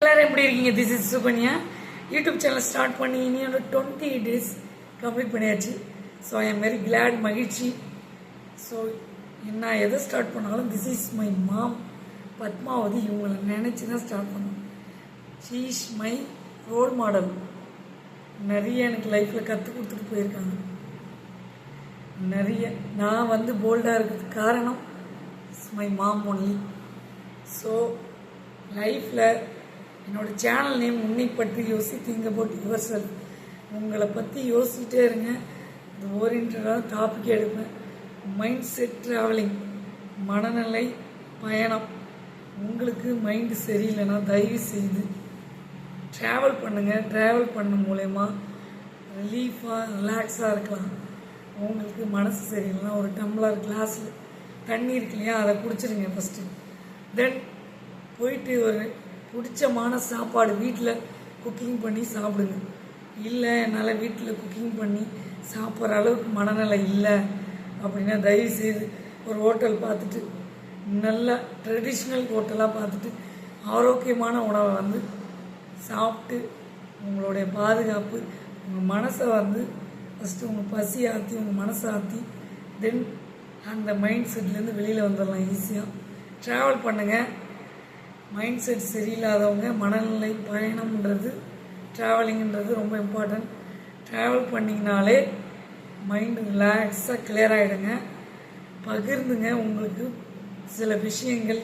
எல்லாரும் எப்படி இருக்கீங்க? This is Sukanya. YouTube channel start பண்ணி இனியோட 20 days கம்ப்ளீட் பண்ணியாச்சு. So I am very glad, மகிழ்ச்சி. ஸோ நான் எதை ஸ்டார்ட் பண்ணாலும் this is my mom Padmavathi, இவங்களை நினச்சி தான் ஸ்டார்ட் பண்ணோம். She is my role model. நிறைய எனக்கு லைஃப்பில் கற்றுக் கொடுத்துட்டு போயிருக்காங்க. நிறைய நான் போல்டாக இருக்கிறதுக்கு காரணம் it's my mom only. So லைஃப்பில் என்னோடய சேனல் நேம் உன்னை பற்றி யோசி, திங்க் அபவுட் யுவர் செல்ஃப். உங்களை பற்றி யோசிச்சுட்டே இருங்க. இது ஓரியன்டான டாபிக் எடுப்பேன். மைண்ட் செட் ட்ராவலிங், மனநிலை பயணம். உங்களுக்கு மைண்டு சரியில்லைன்னா தயவு செய்து ட்ராவல் பண்ணுங்கள். ட்ராவல் பண்ண மூலயமா ரிலீஃபாக ரிலாக்ஸாக இருக்கலாம். உங்களுக்கு மனசு சரியில்லைன்னா ஒரு டம்ளர் கிளாஸில் தண்ணி இருக்கு இல்லையா, அதை குடிச்சிருங்க ஃபஸ்ட்டு. தென் போயிட்டு ஒரு பிடிச்சமான சாப்பாடு வீட்டில் குக்கிங் பண்ணி சாப்பிடுங்க. இல்லை என்னால் வீட்டில் குக்கிங் பண்ணி சாப்பிட்ற அளவுக்கு மனநிலை இல்லை அப்படின்னா தயவு செய்து ஒரு ஹோட்டல் பார்த்துட்டு, நல்ல ட்ரெடிஷ்னல் ஹோட்டலாக பார்த்துட்டு ஆரோக்கியமான உணவை சாப்பிட்டு உங்களுடைய பாதுகாப்பு, உங்கள் மனசை ஃபஸ்ட்டு உங்கள் பசி ஆற்றி உங்கள் மனசை ஆற்றி தென் அந்த மைண்ட் செட்லேருந்து வெளியில் வந்துடலாம் ஈஸியாக. ட்ராவல் பண்ணுங்கள். மைண்ட் செட் சரியில்லாதவங்க மனநிலை பயணம்ன்றது, ட்ராவலிங்கிறது ரொம்ப இம்பார்ட்டன்ட். ட்ராவல் பண்ணிங்கனாலே மைண்டு ரிலாக்ஸாக கிளியர் ஆகிடுங்க. பகிர்ந்துங்க. உங்களுக்கு சில விஷயங்கள்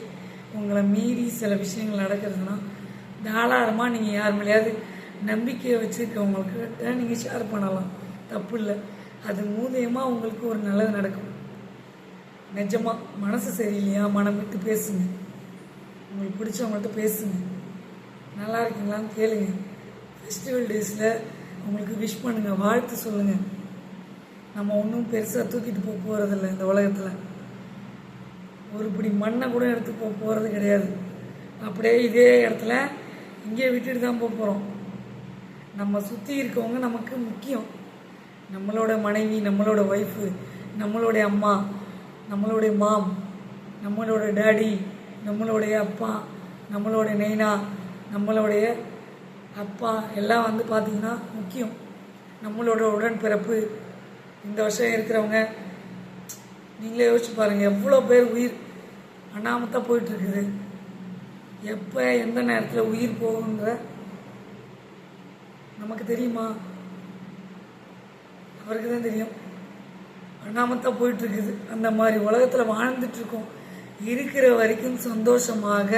உங்களை மீறி சில விஷயங்கள் நடக்கிறதுனா தாராளமாக நீங்கள் யார் மேலேயாவது நம்பிக்கையை வச்சுருக்கவங்கக்கிட்ட நீங்கள் ஷேர் பண்ணலாம், தப்பு இல்லை. அது மூலியமாக உங்களுக்கு ஒரு நல்லது நடக்கும். நிஜமாக மனசு சரியில்லையா, மனம் விட்டு பேசுங்க. உங்களுக்கு பிடிச்சவங்கள்ட்ட பேசுங்க. நல்லா இருக்கீங்களான்னு கேளுங்க. ஃபெஸ்டிவல் டேஸில் உங்களுக்கு விஷ் பண்ணுங்கள், வாழ்த்து சொல்லுங்கள். நம்ம ஒன்றும் பெருசாக தூக்கிட்டு போகிறதில்ல. இந்த உலகத்தில் ஒரு பிடி மண்ணை கூட எடுத்து போகிறது கிடையாது. அப்படியே இதே இடத்துல இங்கே விட்டுட்டு தான் போகிறோம். நம்ம சுற்றி இருக்கவங்க நமக்கு முக்கியம். நம்மளோட மனைவி, நம்மளோட ஒய்ஃபு, நம்மளுடைய அம்மா, நம்மளுடைய மாம், நம்மளோட டேடி, நம்மளுடைய அப்பா, நம்மளுடைய நைனா, நம்மளுடைய அப்பா எல்லாம் பார்த்திங்கன்னா முக்கியம். நம்மளோட உடன்பிறப்பு இந்த வருஷம் இருக்கிறவங்க நீங்களே யோசிச்சு பாருங்கள். எவ்வளோ பேர் உயிர் அண்ணாமத்தான் போயிட்டுருக்குது. எப்போ எந்த நேரத்தில் உயிர் போகுங்கிற நமக்கு தெரியுமா? அவருக்கு தான் தெரியும். அண்ணாமத்தான் போயிட்டுருக்குது. அந்த மாதிரி உலகத்தில் வாழ்ந்துட்டுருக்கோம். இருக்கிற வரைக்கும் சந்தோஷமாக,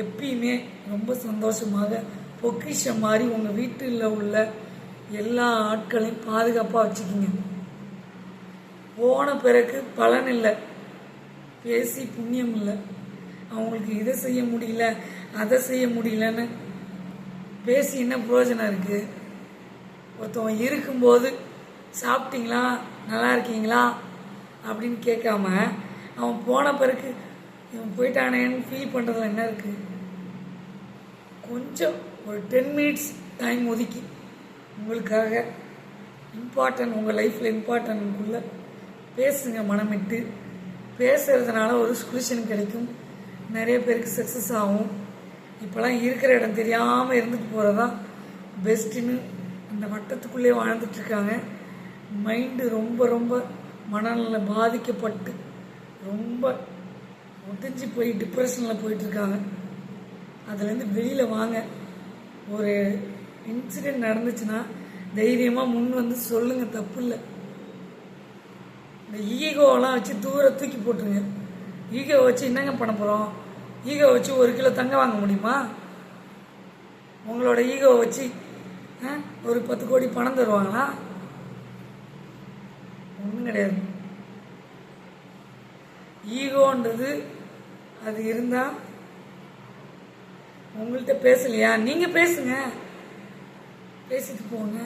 எப்பயுமே ரொம்ப சந்தோஷமாக, பொக்கிஷம் மாதிரி உங்கள் வீட்டில் உள்ள எல்லா ஆட்களையும் பாதுகாப்பாக வச்சுக்கிங்க. போன பிறகு பலன் இல்லை, பேசி புண்ணியம் இல்லை. அவங்களுக்கு இதை செய்ய முடியல, அதை செய்ய முடியலன்னு பேசி என்ன பிரயோஜனம் இருக்குது? ஒருத்தவங்க இருக்கும்போது சாப்பிட்டீங்களா, நல்லா இருக்கீங்களா அப்படின்னு கேட்காம அவன் போன பிறகு இவன் போயிட்டானேன்னு ஃபீல் பண்ணுறதுல என்ன இருக்குது? கொஞ்சம் ஒரு 10 minutes டைம் ஒதுக்கி உங்களுக்காக இம்பார்ட்டன்ட், உங்கள் லைஃப்பில் இம்பார்ட்டன்ட்குள்ளே பேசுங்க. மனமிட்டு பேசுகிறதுனால ஒரு சொல்யூஷன் கிடைக்கும். நிறைய பேருக்கு சக்ஸஸ் ஆகும். இப்போலாம் இருக்கிற இடம் தெரியாமல் இருந்துட்டு போகிறதா பெஸ்ட்டுன்னு அந்த வட்டத்துக்குள்ளே வாழ்ந்துட்டுருக்காங்க. மைண்டு ரொம்ப ரொம்ப மனநல பாதிக்கப்பட்டு ரொம்ப ஒட்டிஞ்சு போய் டிப்ரெஷனில் போயிட்டுருக்காங்க. அதுலேருந்து வெளியில் வாங்க. ஒரு இன்சிடெண்ட் நடந்துச்சுன்னா தைரியமாக முன் சொல்லுங்கள், தப்பு இல்லை. இந்த ஈகோவெல்லாம் வச்சு தூக்கி போட்டுருங்க. ஈகோ வச்சு என்னங்க பண்ண போகிறோம்? ஈகோ வச்சு 1 கிலோ தங்கம் வாங்க முடியுமா? உங்களோட ஈகோவை வச்சு ஒரு 10 கோடி பணம் தருவாங்களா? ஒன்றும் கிடையாது. ஈகோன்றது அது இருந்தால் உங்கள்கிட்ட பேசலையா, நீங்கள் பேசுங்க, பேசிட்டு போங்க.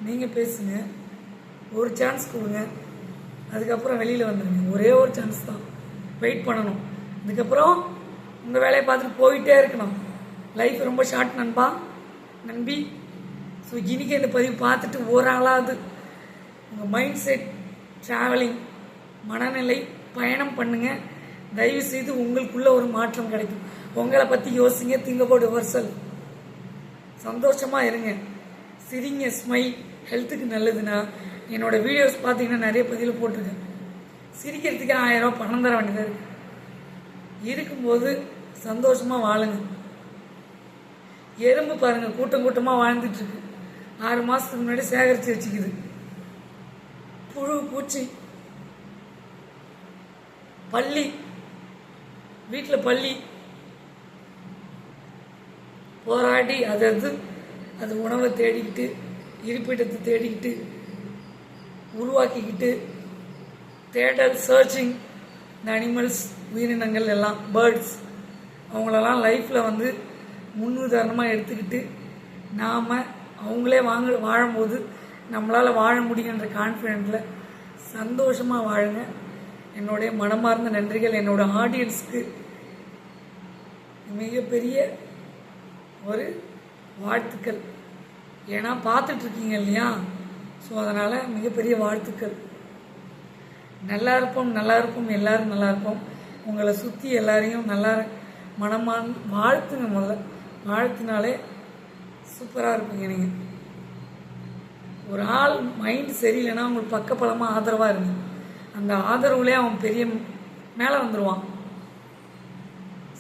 நீங்கள் பேசுங்க, ஒரு சான்ஸ் கொடுங்க. அதுக்கப்புறம் வெளியில் வந்துடுங்க. ஒரே ஒரு சான்ஸ் தான், வெயிட் பண்ணணும். அதுக்கப்புறம் உங்கள் வேலையை பார்த்துட்டு போயிட்டே இருக்கணும். லைஃப் ரொம்ப ஷார்ட் நண்பா, நம்பி. ஸோ இன்றைக்கி இந்த பதிவு பார்த்துட்டு ஓராளாவது உங்கள் மைண்ட் செட் ட்ராவலிங், மனநிலை பயணம் பண்ணுங்கள். தயவுசெய்து உங்களுக்குள்ள ஒரு மாற்றம் கிடைக்கும். உங்களை பற்றி யோசிங்க. Think about your self. சந்தோஷமாக இருங்க, சிரிங்க. ஸ்மைல் ஹெல்த்துக்கு நல்லதுன்னா என்னோட வீடியோஸ் பார்த்தீங்கன்னா நிறைய பதிவில் போட்டிருக்கேன். சிரிக்கிறதுக்கு 1000 ரூபா பணம் தர வேண்டியதாக இருக்கு. இருக்கும்போது சந்தோஷமாக வாழுங்க. எறும்பு பாருங்க, கூட்டம் கூட்டமாக வாழ்ந்துட்டு இருக்கு. 6 மாதத்துக்கு முன்னாடி சேகரித்து வச்சுக்குது. புழு பூச்சி பள்ளி, வீட்டில் பள்ளி போராடி அது உணவை தேடிக்கிட்டு, இருப்பிடத்தை தேடிக்கிட்டு, உருவாக்கிக்கிட்டு, தேடல், சர்ச்சிங், இந்த அனிமல்ஸ், உயிரினங்கள் எல்லாம், பேர்ட்ஸ், அவங்களெல்லாம் லைஃப்பில் முன்னுதாரணமாக எடுத்துக்கிட்டு நாம் அவங்களே வாழும்போது நம்மளால் வாழ முடியுன்ற கான்ஃபிடென்ட்டில் சந்தோஷமாக வாழுங்க. என்னுடைய மனமார்ந்த நன்றிகள். என்னோட ஆடியன்ஸ்க்கு மிகப்பெரிய ஒரு வாழ்த்துக்கள். ஏன்னா பார்த்துட்ருக்கீங்க இல்லையா? ஸோ அதனால் மிகப்பெரிய வாழ்த்துக்கள். நல்லா இருப்போம், நல்லா இருப்போம், எல்லோரும் நல்லா இருப்போம். உங்களை சுற்றி எல்லாரையும் நல்லா வாழ்த்துங்க. முதல்ல வாழ்த்தினாலே சூப்பராக இருப்பீங்க. நீங்கள் ஒரு ஆள் மைண்டு சரியில்லைன்னா உங்களுக்கு பக்கப்பலமாக ஆதரவாக இருங்க. அந்த ஆதரவுலேயே அவன் பெரிய மேலே வந்துடுவான்.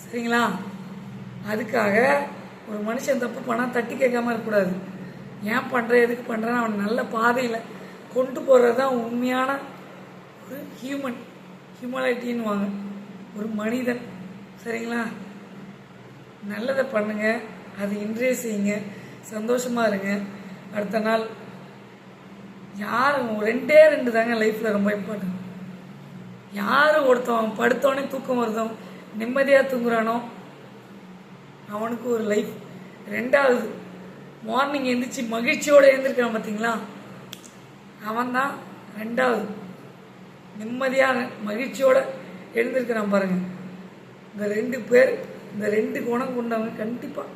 சரிங்களா? அதுக்காக ஒரு மனுஷன் தப்பு பண்ணால் தட்டி கேட்காம இருக்கக்கூடாது. ஏன் பண்ணுற, எதுக்கு பண்ணுறேன்னு அவன் நல்ல பாதையில் கொண்டு போகிறது தான் உண்மையான ஒரு ஹியூமனிட்டின்னு வாங்க, ஒரு மனிதன். சரிங்களா? நல்லதை பண்ணுங்கள், அது இன்றைய செய்யுங்க, சந்தோஷமாக இருங்க. அடுத்த நாள் யாரும் 2 தாங்க லைஃப்பில் ரொம்ப இம்பார்ட்டன்ட். யார் ஒருத்தவன் படுத்தோடனே தூக்கம் வருதோ, நிம்மதியாக தூங்குறானோ அவனுக்கு ஒரு லைஃப். 2வது மார்னிங் எழுந்திரிச்சு மகிழ்ச்சியோடு எழுந்திருக்கான் பார்த்தீங்களா, அவன் தான் 2வது. நிம்மதியாக மகிழ்ச்சியோடு எழுந்திருக்கிறான் பாருங்கள். இந்த 2 பேர், இந்த 2 குணம் கொண்டவங்க கண்டிப்பாக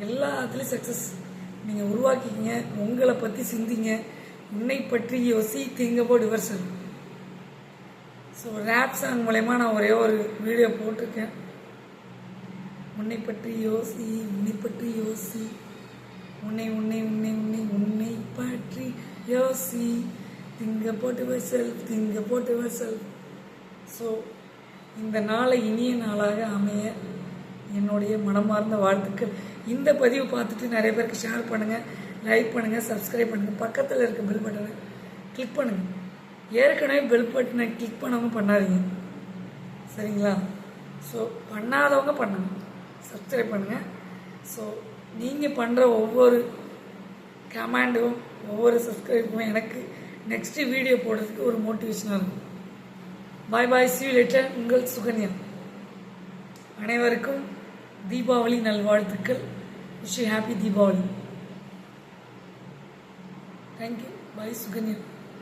எல்லாத்துலேயும் சக்ஸஸ். நீங்கள் உருவாக்கிக்கிங்க. உங்களை பற்றி சிந்திங்க, உன்னை பற்றி யோசி. Think about your self. So rap song மூலயமா நான் ஒரே ஒரு வீடியோ போட்டிருக்கேன். உன்னை பற்றி யோசி, உன்னை பற்றி யோசி, உன்னை உன்னை உன்னை உன்னை உன்னை பற்றி யோசி. Think about your self, think about your self. So இந்த நாளை இனிய நாளாக அமைய என்னுடைய மனமார்ந்த வாழ்த்துக்கள். இந்த பதிவு பார்த்துட்டு நிறைய பேருக்கு ஷேர் பண்ணுங்கள், லைக் பண்ணுங்கள், சப்ஸ்கிரைப் பண்ணுங்கள். பக்கத்தில் இருக்க பெல் பட்டனை கிளிக் பண்ணுங்கள். ஏற்கனவே பெல் பட்டனை கிளிக் பண்ணவங்க பண்ணாதீங்க. சரிங்களா? ஸோ பண்ணாதவங்க பண்ணுங்க, சப்ஸ்கிரைப் பண்ணுங்கள். ஸோ நீங்கள் பண்ணுற ஒவ்வொரு கமெண்டும், ஒவ்வொரு சப்ஸ்கிரைப்பும் எனக்கு நெக்ஸ்ட்டு வீடியோ போடுறதுக்கு ஒரு மோட்டிவேஷனாக இருக்கும். பாய் பாய், see you later. உங்கள் சுகன்யா. அனைவருக்கும் தீபாவளி நல்வாழ்த்துக்கள். Wish you happy Deepavali. Thank you. Bye Sukanya.